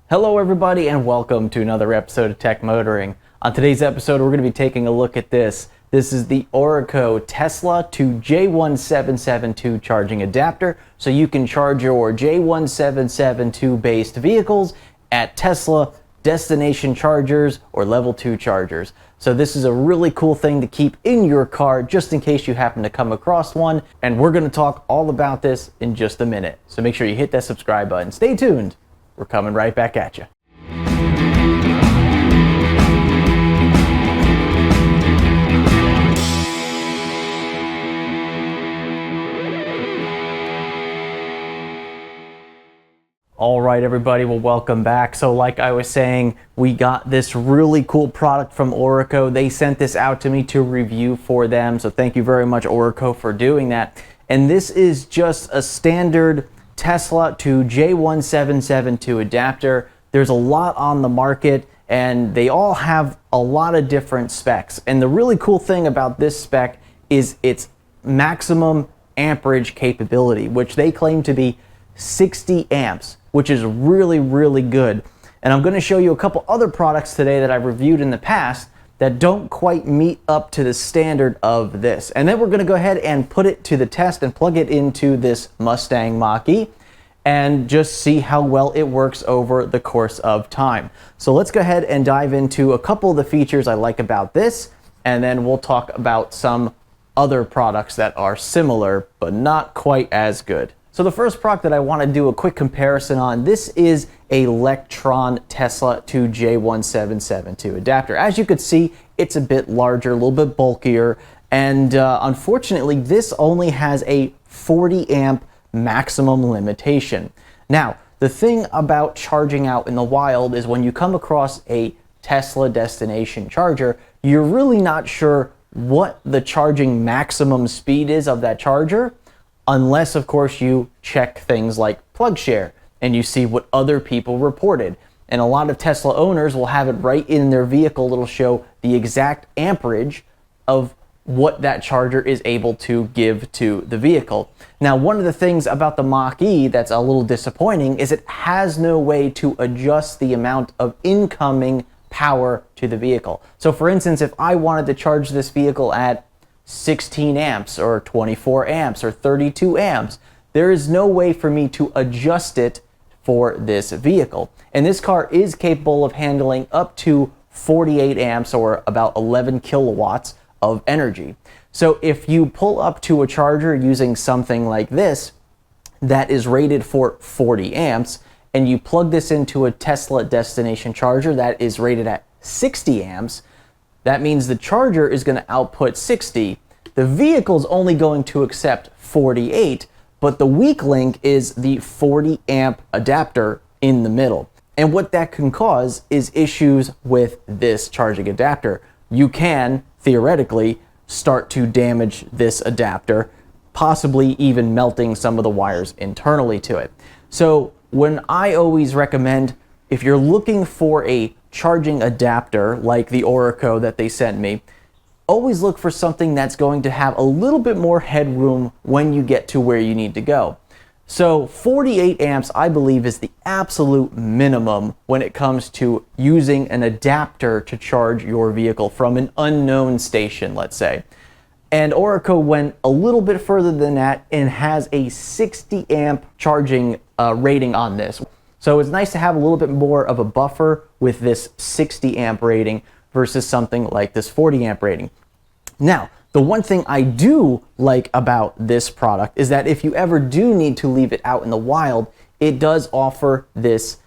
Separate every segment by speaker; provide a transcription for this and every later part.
Speaker 1: Hello everybody and welcome to another episode of Tech Motoring. On today's episode we're going to be taking a look at this. This is the ORICO Tesla to J1772 charging adapter, so you can charge your J1772 based vehicles at Tesla destination chargers or level 2 chargers. So this is a really cool thing to keep in your car just in case you happen to come across one, and we're going to talk all about this in just a minute. So make sure you hit that subscribe button. Stay tuned. We're coming right back at you. All right, everybody, well, welcome back. So like I was saying, we got this really cool product from ORICO. They sent this out to me to review for them. So thank you very much, ORICO, for doing that. And this is just a standard Tesla to J1772 adapter. There's a lot on the market and they all have a lot of different specs. And the really cool thing about this spec is its maximum amperage capability, which they claim to be 60 amps, which is really, really good. And I'm going to show you a couple other products today that I've reviewed in the past that don't quite meet up to the standard of this. And then we're going to go ahead and put it to the test and plug it into this Mustang Mach-E and just see how well it works over the course of time. So let's go ahead and dive into a couple of the features I like about this, and then we'll talk about some other products that are similar but not quite as good. So the first product that I want to do a quick comparison on, this is a Electron Tesla to J1772 adapter. As you could see, it's a bit larger, a little bit bulkier, and unfortunately this only has a 40 amp maximum limitation. Now, the thing about charging out in the wild is when you come across a Tesla destination charger, you're really not sure what the charging maximum speed is of that charger, unless of course you check things like PlugShare and you see what other people reported. And a lot of Tesla owners will have it right in their vehicle. It'll show the exact amperage of what that charger is able to give to the vehicle. Now, one of the things about the Mach-E that's a little disappointing is it has no way to adjust the amount of incoming power to the vehicle. So for instance, if I wanted to charge this vehicle at 16 amps or 24 amps or 32 amps, there is no way for me to adjust it for this vehicle. And this car is capable of handling up to 48 amps or about 11 kilowatts of energy. So if you pull up to a charger using something like this that is rated for 40 amps and you plug this into a Tesla destination charger that is rated at 60 amps, that means the charger is going to output 60. The vehicle's only going to accept 48, but the weak link is the 40 amp adapter in the middle. And what that can cause is issues with this charging adapter. You can, theoretically, start to damage this adapter, possibly even melting some of the wires internally to it. So when I always recommend, if you're looking for a charging adapter like the ORICO that they sent me, always look for something that's going to have a little bit more headroom when you get to where you need to go. So 48 amps, I believe, is the absolute minimum when it comes to using an adapter to charge your vehicle from an unknown station, let's say. And ORICO went a little bit further than that and has a 60 amp charging rating on this. So it's nice to have a little bit more of a buffer with this 60 amp rating versus something like this 40 amp rating. Now, the one thing I do like about this product is that if you ever do need to leave it out in the wild, it does offer this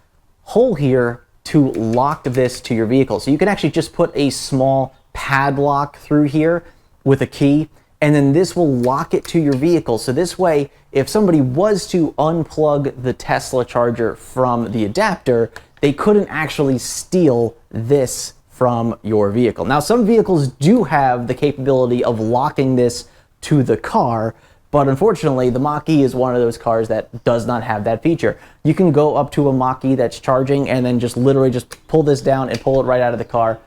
Speaker 1: hole here to lock this to your vehicle. So you can actually just put a small padlock through here with a key, and then this will lock it to your vehicle. So this way, if somebody was to unplug the Tesla charger from the adapter, they couldn't actually steal this from your vehicle. Now, some vehicles do have the capability of locking this to the car, but unfortunately, the Mach-E is one of those cars that does not have that feature. You can go up to a Mach-E that's charging and then just literally just pull this down and pull it right out of the car,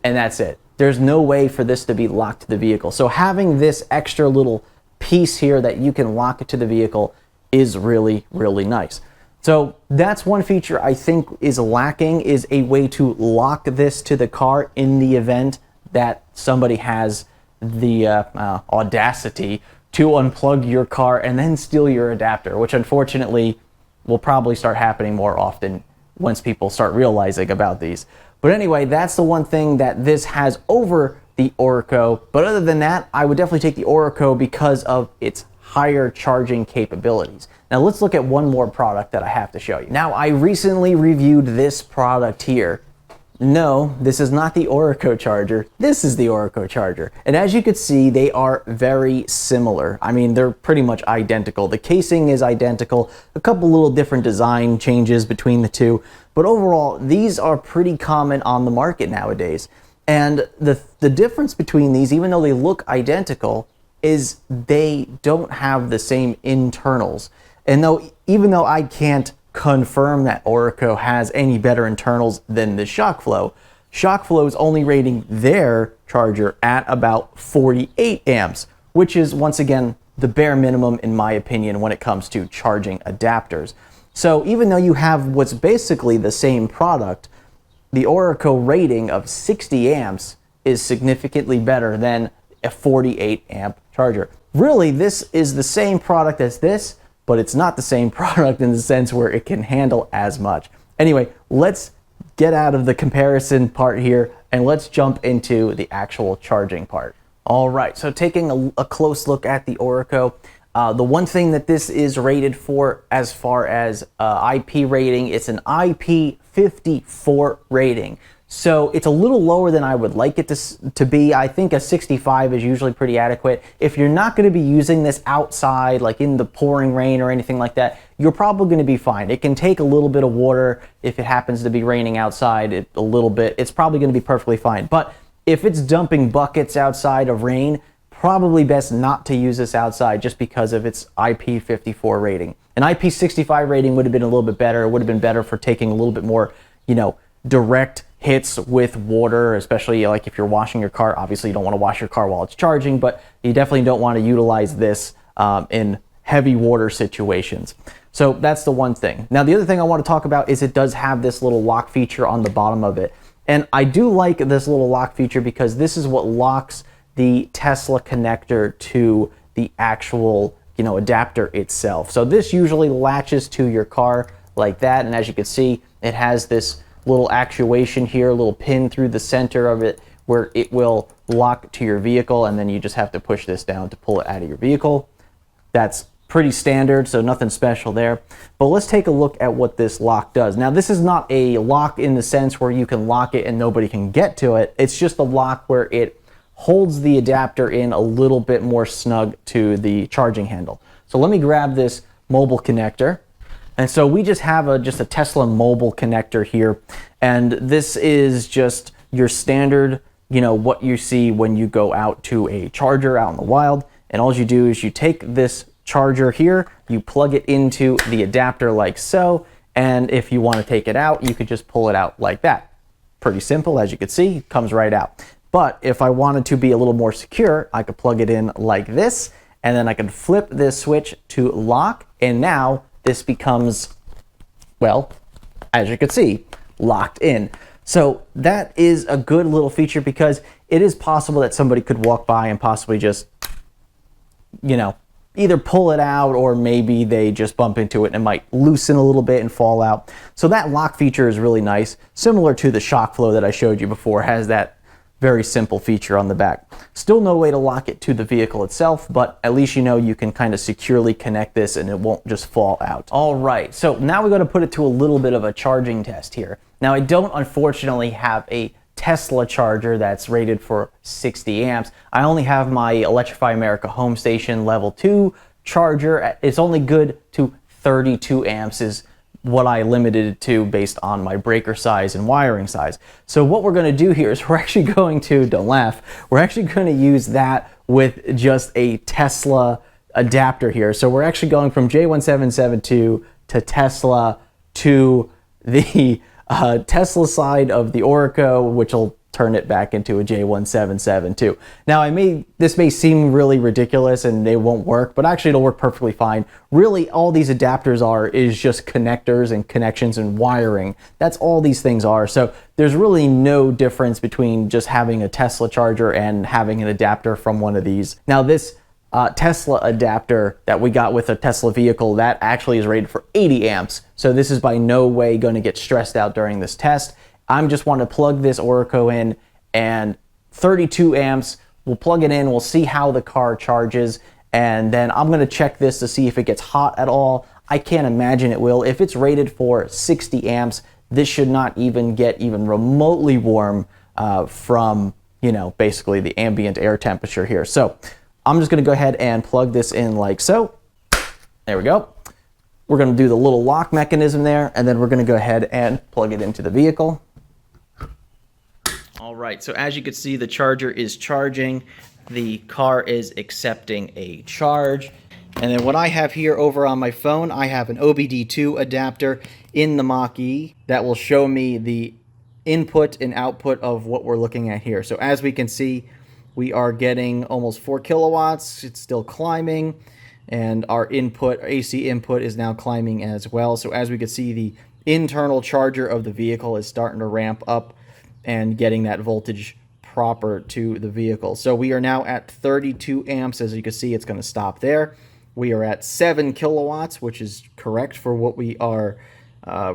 Speaker 1: and that's it. There's no way for this to be locked to the vehicle. So having this extra little piece here that you can lock it to the vehicle is really, really nice. So that's one feature I think is lacking, is a way to lock this to the car in the event that somebody has the audacity to unplug your car and then steal your adapter, which unfortunately will probably start happening more often once people start realizing about these. But anyway, that's the one thing that this has over the ORICO. But other than that, I would definitely take the ORICO because of its higher charging capabilities. Now let's look at one more product that I have to show you. Now, I recently reviewed this product here. No, this is not the ORICO charger. This is the ORICO charger. And as you can see, they are very similar. I mean, they're pretty much identical. The casing is identical, a couple little different design changes between the two, but overall, these are pretty common on the market nowadays. And the difference between these, even though they look identical, is they don't have the same internals. And even though I can't confirm that ORICO has any better internals than the Shockflow, Shockflow is only rating their charger at about 48 amps, which is once again the bare minimum in my opinion when it comes to charging adapters. So even though you have what's basically the same product, the ORICO rating of 60 amps is significantly better than a 48 amp charger. Really, this is the same product as this, but it's not the same product in the sense where it can handle as much. Anyway, let's get out of the comparison part here and let's jump into the actual charging part. All right, so taking a close look at the ORICO, the one thing that this is rated for as far as IP rating, it's an IP54 rating. So it's a little lower than I would like it to be. I think a 65 is usually pretty adequate. If you're not going to be using this outside, like in the pouring rain or anything like that, you're probably going to be fine. It can take a little bit of water if it happens to be raining outside a little bit. It's probably going to be perfectly fine. But if it's dumping buckets outside of rain, probably best not to use this outside just because of its IP54 rating. An IP65 rating would have been a little bit better. It would have been better for taking a little bit more, direct hits with water, especially like if you're washing your car. Obviously you don't want to wash your car while it's charging, but you definitely don't want to utilize this in heavy water situations. So that's the one thing. Now the other thing I want to talk about is it does have this little lock feature on the bottom of it. And I do like this little lock feature because this is what locks the Tesla connector to the actual adapter itself. So this usually latches to your car like that, and as you can see, it has this little actuation here, a little pin through the center of it where it will lock to your vehicle, and then you just have to push this down to pull it out of your vehicle. That's pretty standard, so nothing special there. But let's take a look at what this lock does. Now this is not a lock in the sense where you can lock it and nobody can get to it. It's just a lock where it holds the adapter in a little bit more snug to the charging handle. So let me grab this mobile connector. And so we just have just a Tesla mobile connector here. And this is just your standard, what you see when you go out to a charger out in the wild. And all you do is you take this charger here, you plug it into the adapter like so. And if you want to take it out, you could just pull it out like that. Pretty simple, as you can see, it comes right out. But if I wanted to be a little more secure, I could plug it in like this, and then I can flip this switch to lock, and now this becomes, well, as you can see, locked in. So that is a good little feature because it is possible that somebody could walk by and possibly just, either pull it out, or maybe they just bump into it and it might loosen a little bit and fall out. So that lock feature is really nice, similar to the Shockflow that I showed you before, has that very simple feature on the back. Still no way to lock it to the vehicle itself, but at least you can kind of securely connect this and it won't just fall out. All right, so now we're going to put it to a little bit of a charging test here. Now I don't unfortunately have a Tesla charger that's rated for 60 amps. I only have my Electrify America Home Station Level 2 charger. It's only good to 32 amps is what I limited it to based on my breaker size and wiring size. So what we're going to do here is we're actually going to, don't laugh, we're actually going to use that with just a Tesla adapter here. So we're actually going from J1772 to Tesla to the Tesla side of the ORICO, which will turn it back into a J1772. Now, this may seem really ridiculous and they won't work, but actually it'll work perfectly fine. Really, all these adapters is just connectors and connections and wiring. That's all these things are. So there's really no difference between just having a Tesla charger and having an adapter from one of these. Now, this Tesla adapter that we got with a Tesla vehicle, that actually is rated for 80 amps. So this is by no way going to get stressed out during this test. I'm just want to plug this ORICO in, and 32 amps, we'll plug it in, we'll see how the car charges, and then I'm going to check this to see if it gets hot at all. I can't imagine it will. If it's rated for 60 amps, this should not even get even remotely warm from, you know, basically the ambient air temperature here. So I'm just going to go ahead and plug this in like so. There we go. We're going to do the little lock mechanism there, and then we're going to go ahead and plug it into the vehicle. All right, so as you can see, the charger is charging. The car is accepting a charge. And then what I have here over on my phone, I have an OBD2 adapter in the Mach-E that will show me the input and output of what we're looking at here. So as we can see, we are getting almost 4 kilowatts. It's still climbing. And our input, AC input, is now climbing as well. So as we can see, the internal charger of the vehicle is starting to ramp up and getting that voltage proper to the vehicle. So we are now at 32 amps. As you can see, it's going to stop there. We are at 7 kilowatts, which is correct for what we are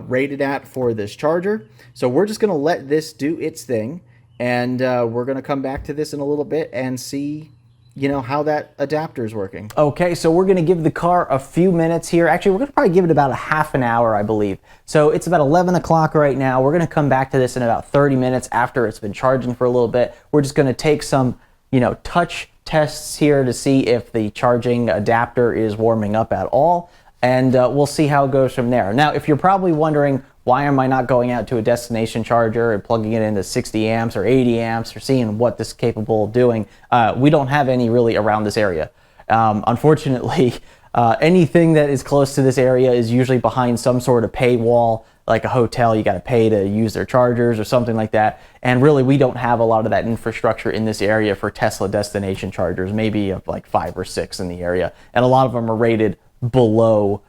Speaker 1: rated at for this charger. So we're just going to let this do its thing, and we're going to come back to this in a little bit and see, you know, how that adapter is working. Okay, so we're going to give the car a few minutes here. Actually, we're going to probably give it about a half an hour, I believe. So it's about 11 o'clock right now. We're going to come back to this in about 30 minutes after it's been charging for a little bit. We're just going to take some, you know, touch tests here to see if the charging adapter is warming up at all. And we'll see how it goes from there. Now, if you're probably wondering, why am I not going out to a destination charger and plugging it into 60 amps or 80 amps or seeing what this is capable of doing? We don't have any really around this area. Unfortunately, anything that is close to this area is usually behind some sort of paywall, like a hotel. You got to pay to use their chargers or something like that. And really, we don't have a lot of that infrastructure in this area for Tesla destination chargers, maybe like 5 or 6 in the area. And a lot of them are rated below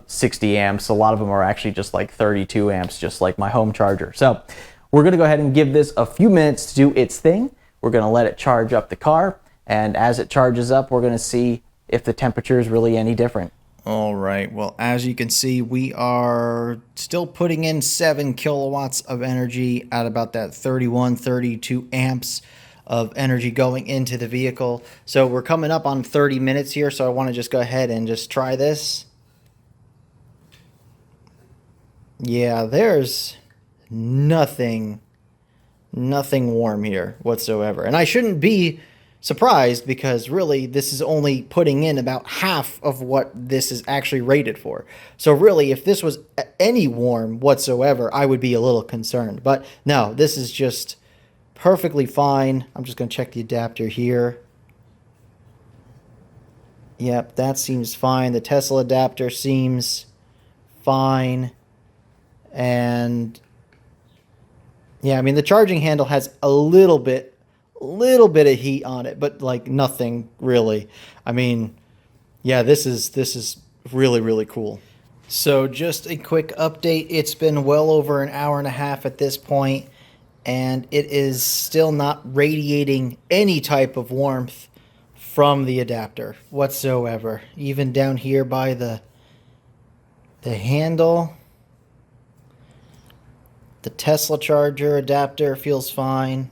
Speaker 1: 60 amps. A lot of them are actually just like 32 amps, just like my home charger. So we're going to go ahead and give this a few minutes to do its thing. We're going to let it charge up the car, and as it charges up, we're going to see if the temperature is really any different. All right, well, as you can see, we are still putting in 7 kilowatts of energy at about that 31, 32 amps of energy going into the vehicle. So we're coming up on 30 minutes here, so I want to just go ahead and just try this. Yeah, there's nothing warm here whatsoever. And I shouldn't be surprised, because really this is only putting in about half of what this is actually rated for. So really, if this was any warm whatsoever, I would be a little concerned. But no, this is just perfectly fine. I'm just going to check the adapter here. Yep, that seems fine. The Tesla adapter seems fine. And yeah, I mean, the charging handle has a little bit of heat on it, but like nothing really. I mean, yeah, this is really, really cool. So just a quick update. It's been well over an hour and a half at this point, and it is still not radiating any type of warmth from the adapter whatsoever. Even down here by the handle, the Tesla charger adapter feels fine.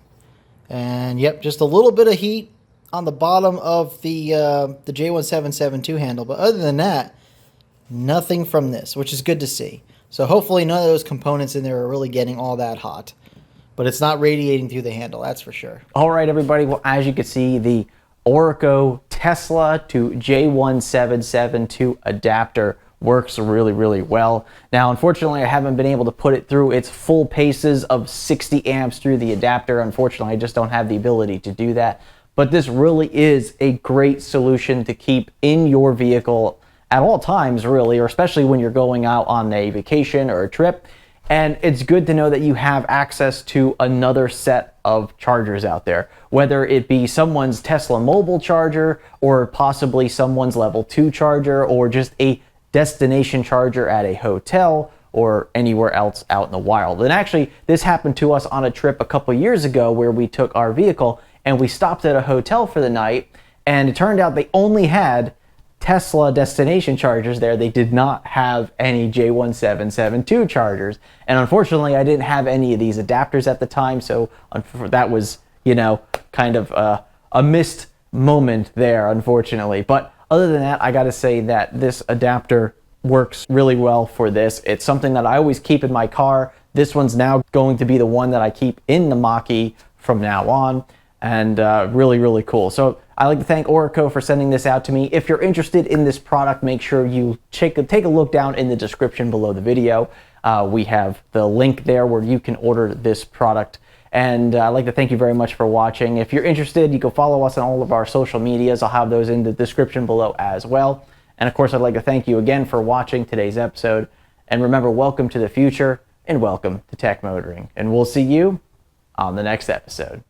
Speaker 1: And yep, just a little bit of heat on the bottom of the J1772 handle. But other than that, nothing from this, which is good to see. So hopefully none of those components in there are really getting all that hot. But it's not radiating through the handle, that's for sure. All right, everybody. Well, as you can see, the ORICO Tesla to J1772 adapter works really, really well. Now, unfortunately, I haven't been able to put it through its full paces of 60 amps through the adapter. Unfortunately, I just don't have the ability to do that. But this really is a great solution to keep in your vehicle at all times, really, or especially when you're going out on a vacation or a trip. And it's good to know that you have access to another set of chargers out there, whether it be someone's Tesla mobile charger or possibly someone's level 2 charger or just a destination charger at a hotel or anywhere else out in the wild. And actually, this happened to us on a trip a couple years ago where we took our vehicle and we stopped at a hotel for the night, and it turned out they only had Tesla destination chargers there. They did not have any J1772 chargers. And unfortunately, I didn't have any of these adapters at the time, so that was, kind of a missed moment there, unfortunately. But other than that, I gotta say that this adapter works really well for this. It's something that I always keep in my car. This one's now going to be the one that I keep in the Mach-E from now on, and really, really cool. So I'd like to thank ORICO for sending this out to me. If you're interested in this product, make sure you take a look down in the description below the video. We have the link there where you can order this product. And I'd like to thank you very much for watching. If you're interested, you can follow us on all of our social medias. I'll have those in the description below as well. And of course, I'd like to thank you again for watching today's episode. And remember, welcome to the future and welcome to Tech Motoring. And we'll see you on the next episode.